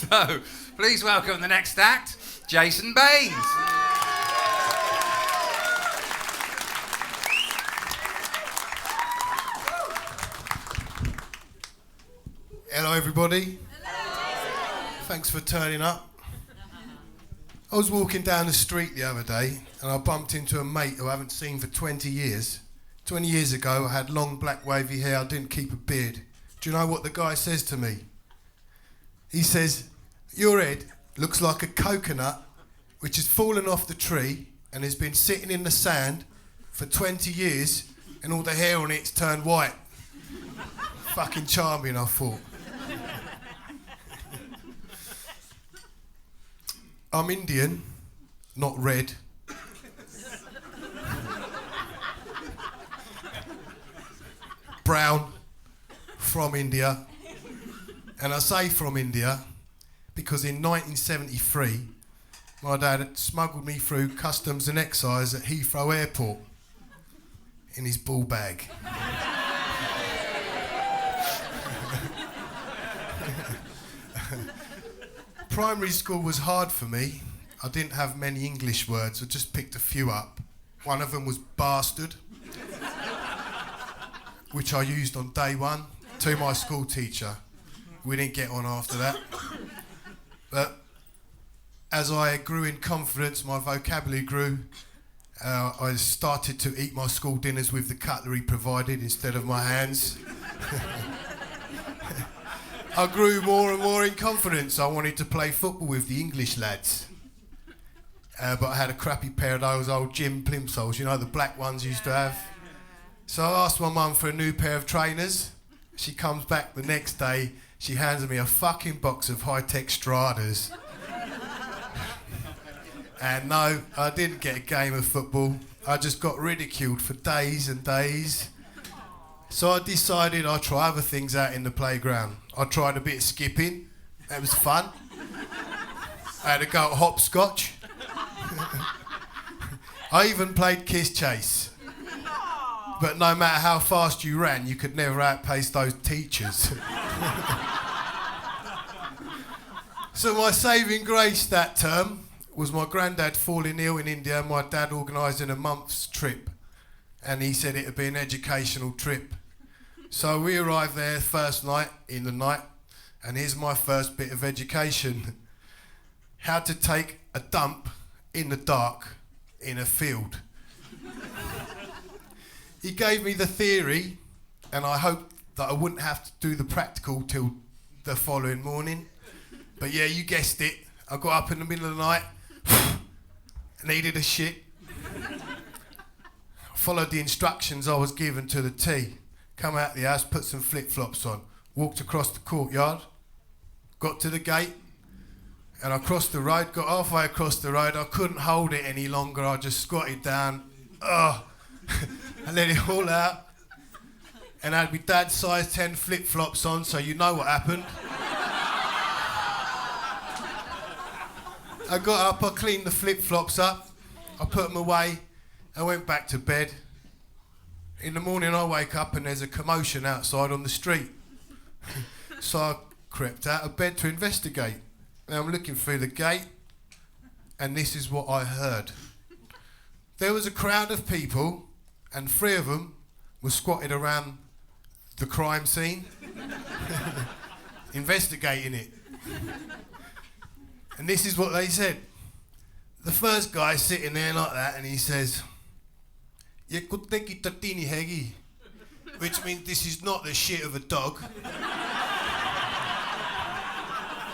So, please welcome the next act, Jason Baines. Hello everybody. Hello. Thanks for turning up. I was walking down the street the other day and I bumped into a mate who I haven't seen for 20 years. 20 years ago I had long black wavy hair, I didn't keep a beard. Do you know what the guy says to me? He says, "Your head looks like a coconut which has fallen off the tree and has been sitting in the sand for 20 years and all the hair on it's turned white." Fucking charming, I thought. I'm Indian, not red. Brown, from India. And I say from India because in 1973, my dad had smuggled me through customs and excise at Heathrow Airport in his ball bag. Primary school was hard for me. I didn't have many English words, I just picked a few up. One of them was bastard, which I used on day one to my school teacher. We didn't get on after that. But as I grew in confidence, my vocabulary grew. I started to eat my school dinners with the cutlery provided instead of my hands. I grew more and more in confidence. I wanted to play football with the English lads. But I had a crappy pair of those old gym plimsolls, you know, the black ones you used to have. So I asked my mum for a new pair of trainers. She comes back the next day, she hands me a fucking box of high-tech Stradas. And no, I didn't get a game of football. I just got ridiculed for days and days. So I decided I'd try other things out in the playground. I tried a bit of skipping. That was fun. I had to go at hopscotch. I even played kiss chase. But no matter how fast you ran, you could never outpace those teachers. So my saving grace that term was my granddad falling ill in India and my dad organising a month's trip. And he said it'd be an educational trip. So we arrived there first night, in the night, and here's my first bit of education. How to take a dump in the dark in a field. He gave me the theory, and I hoped that I wouldn't have to do the practical till the following morning. But yeah, you guessed it. I got up in the middle of the night, needed a shit. Followed the instructions I was given to the T. Come out the house, put some flip-flops on, walked across the courtyard, got to the gate, and I crossed the road, got halfway across the road, I couldn't hold it any longer, I just squatted down, and let it all out, and I had my dad's size 10 flip-flops on, so you know what happened. I got up, I cleaned the flip-flops up, I put them away, I went back to bed. In the morning I wake up and there's a commotion outside on the street. So I crept out of bed to investigate. Now I'm looking through the gate and this is what I heard. There was a crowd of people and 3 of them were squatted around the crime scene, investigating it. And this is what they said. The first guy sitting there like that and he says, "Ye kutte ki tatini hegi," which means this is not the shit of a dog.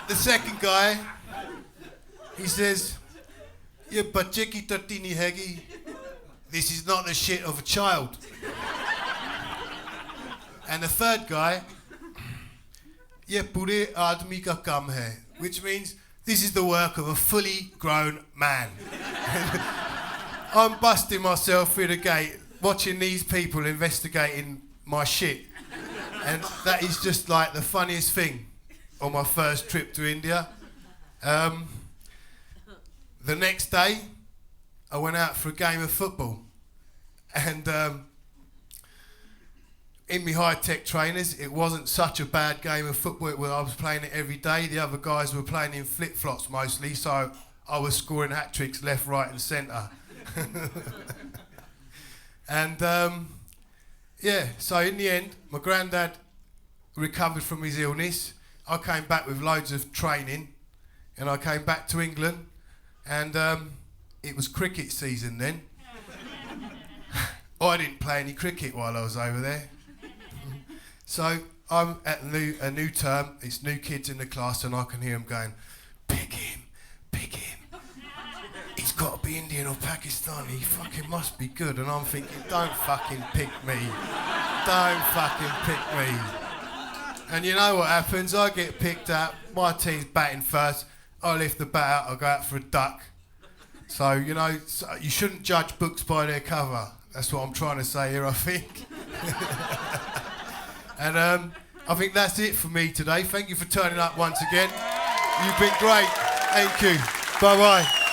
The second guy, he says, "Ye bache ki tatini hegi," this is not the shit of a child. And the third guy, "Ye pure aadmi ka kam hai," which means this is the work of a fully grown man. I'm busting myself through the gate watching these people investigating my shit. And that is just like the funniest thing on my first trip to India. The next day, I went out for a game of football. And in my high-tech trainers, it wasn't such a bad game of football. I was playing it every day. The other guys were playing in flip-flops mostly, so I was scoring hat-tricks left, right and centre. And so in the end, my granddad recovered from his illness. I came back with loads of training, and I came back to England, and it was cricket season then. I didn't play any cricket while I was over there. So I'm at a new term, it's new kids in the class, and I can hear them going, pick him. He's got to be Indian or Pakistani, he fucking must be good. And I'm thinking, don't fucking pick me. Don't fucking pick me. And you know what happens? I get picked up, my team's batting first, I lift the bat out, I go out for a duck. So, you shouldn't judge books by their cover. That's what I'm trying to say here, I think. And I think that's it for me today. Thank you for turning up once again. You've been great. Thank you. Bye-bye.